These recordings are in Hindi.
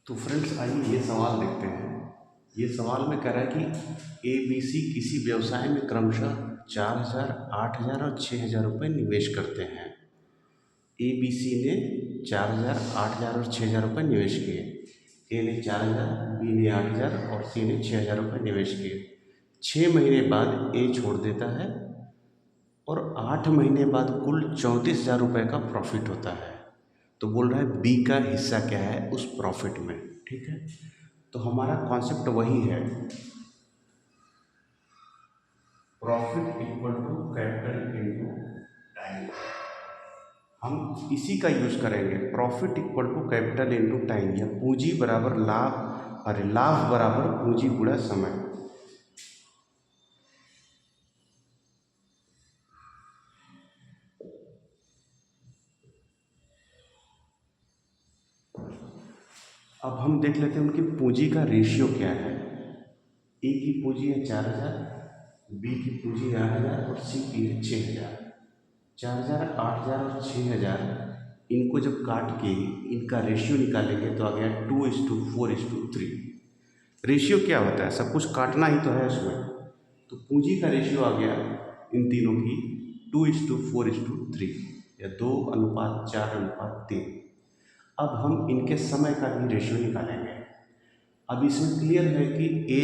तो फ्रेंड्स आइए ये सवाल देखते हैं। ये सवाल में कह रहा है कि ए बी सी किसी व्यवसाय में क्रमशः 4,000, 8,000 और 6,000 रुपये निवेश करते हैं। ए बी सी ने 4,000, 8,000 और 6,000 रुपये निवेश किए। ए ने 4,000, बी ने 8,000 और सी ने 6,000 रुपये निवेश किए। 6 महीने बाद ए छोड़ देता है और 8 महीने बाद कुल 34,000 रुपये का प्रॉफिट होता है। तो बोल रहा है बी का हिस्सा क्या है उस प्रॉफिट में। ठीक है, तो हमारा कॉन्सेप्ट वही है, profit equal to capital into time. हम इसी का यूज करेंगे, profit equal to capital into time, या पूंजी बराबर लाभ, अरे लाभ बराबर पूंजी गुणा समय। अब हम देख लेते हैं उनकी पूंजी का रेशियो क्या है। ए की पूंजी है 4,000, बी की पूंजी है 8,000 और सी की है 6,000। 4,000, 8,000 और 6,000 इनको जब काट के इनका रेशियो निकालेंगे तो आ गया 2:4:3। रेशियो क्या होता है, सब कुछ काटना ही तो है उसमें। तो पूंजी का रेशियो आ गया इन तीनों की 2:4:3, या 2:4:3। अब हम इनके समय का भी रेशियो निकालेंगे। अब इसमें क्लियर है कि ए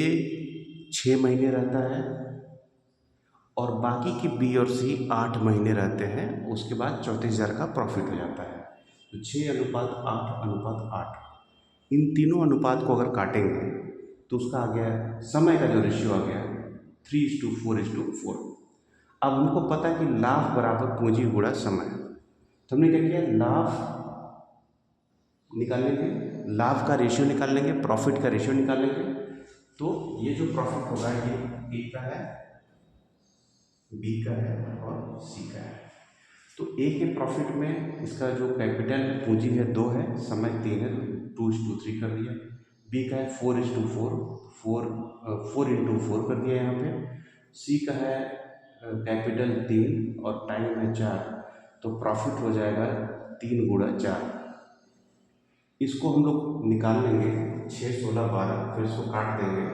6 महीने रहता है और बाकी के बी और सी 8 महीने रहते हैं, उसके बाद 34,000 का प्रॉफिट हो जाता है। तो 6:8:8, इन तीनों अनुपात को अगर काटेंगे तो उसका आ गया समय का जो रेशियो आ गया 3:4:4। अब हमको पता है कि लाभ बराबर पूंजी गुणा समय। तो हमने क्या किया, लाभ निकाल लेंगे, लाभ का रेशियो निकाल लेंगे, प्रॉफिट का रेशियो निकाल लेंगे। तो ये जो प्रॉफिट होगा ये ए का है, बी का है और सी का है। तो ए के प्रॉफिट में इसका जो कैपिटल पूंजी है 2 है, समय 3 है, 2:3 कर दिया। बी का है 4:4, 4 कर दिया यहाँ पे। सी का है कैपिटल 3 और टाइम है 4, तो प्रॉफिट हो जाएगा 3 × 4। इसको हम लोग निकाल लेंगे, 6, 16, 12, फिर इसको काट देंगे,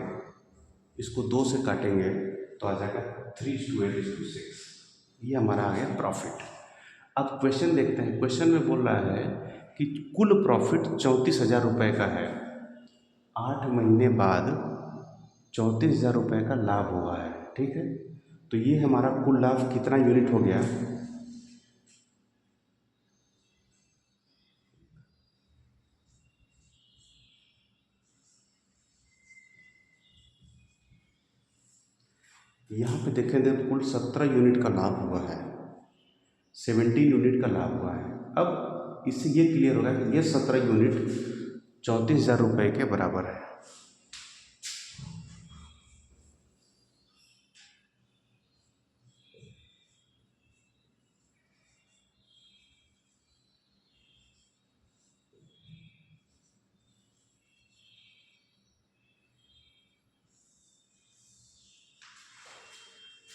इसको 2 से काटेंगे तो आ जाएगा 3:8:6। ये हमारा आ गया प्रॉफिट। अब क्वेश्चन देखते हैं, क्वेश्चन में बोल रहा है कि कुल प्रॉफिट 34,000 रुपये का है, 8 महीने बाद 34,000 रुपये का लाभ हुआ है। ठीक है, तो ये हमारा कुल लाभ कितना यूनिट हो गया, यहाँ पे देखें तो कुल 17 यूनिट का लाभ हुआ है, 17 यूनिट का लाभ हुआ है। अब इससे ये क्लियर होगा कि ये 17 यूनिट 34,000 रुपये के बराबर है।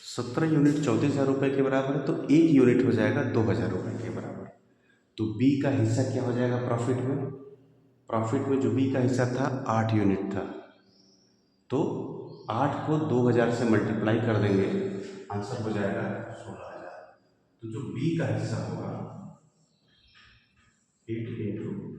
सत्रह यूनिट 34,000 रुपये के बराबर है, तो एक यूनिट हो जाएगा 2,000 रुपये के बराबर। तो बी का हिस्सा क्या हो जाएगा प्रॉफिट में, प्रॉफिट में जो बी का हिस्सा था 8 यूनिट था, तो 8 को 2,000 से मल्टीप्लाई कर देंगे, आंसर हो जाएगा 16,000। तो जो बी का हिस्सा होगा 8 ×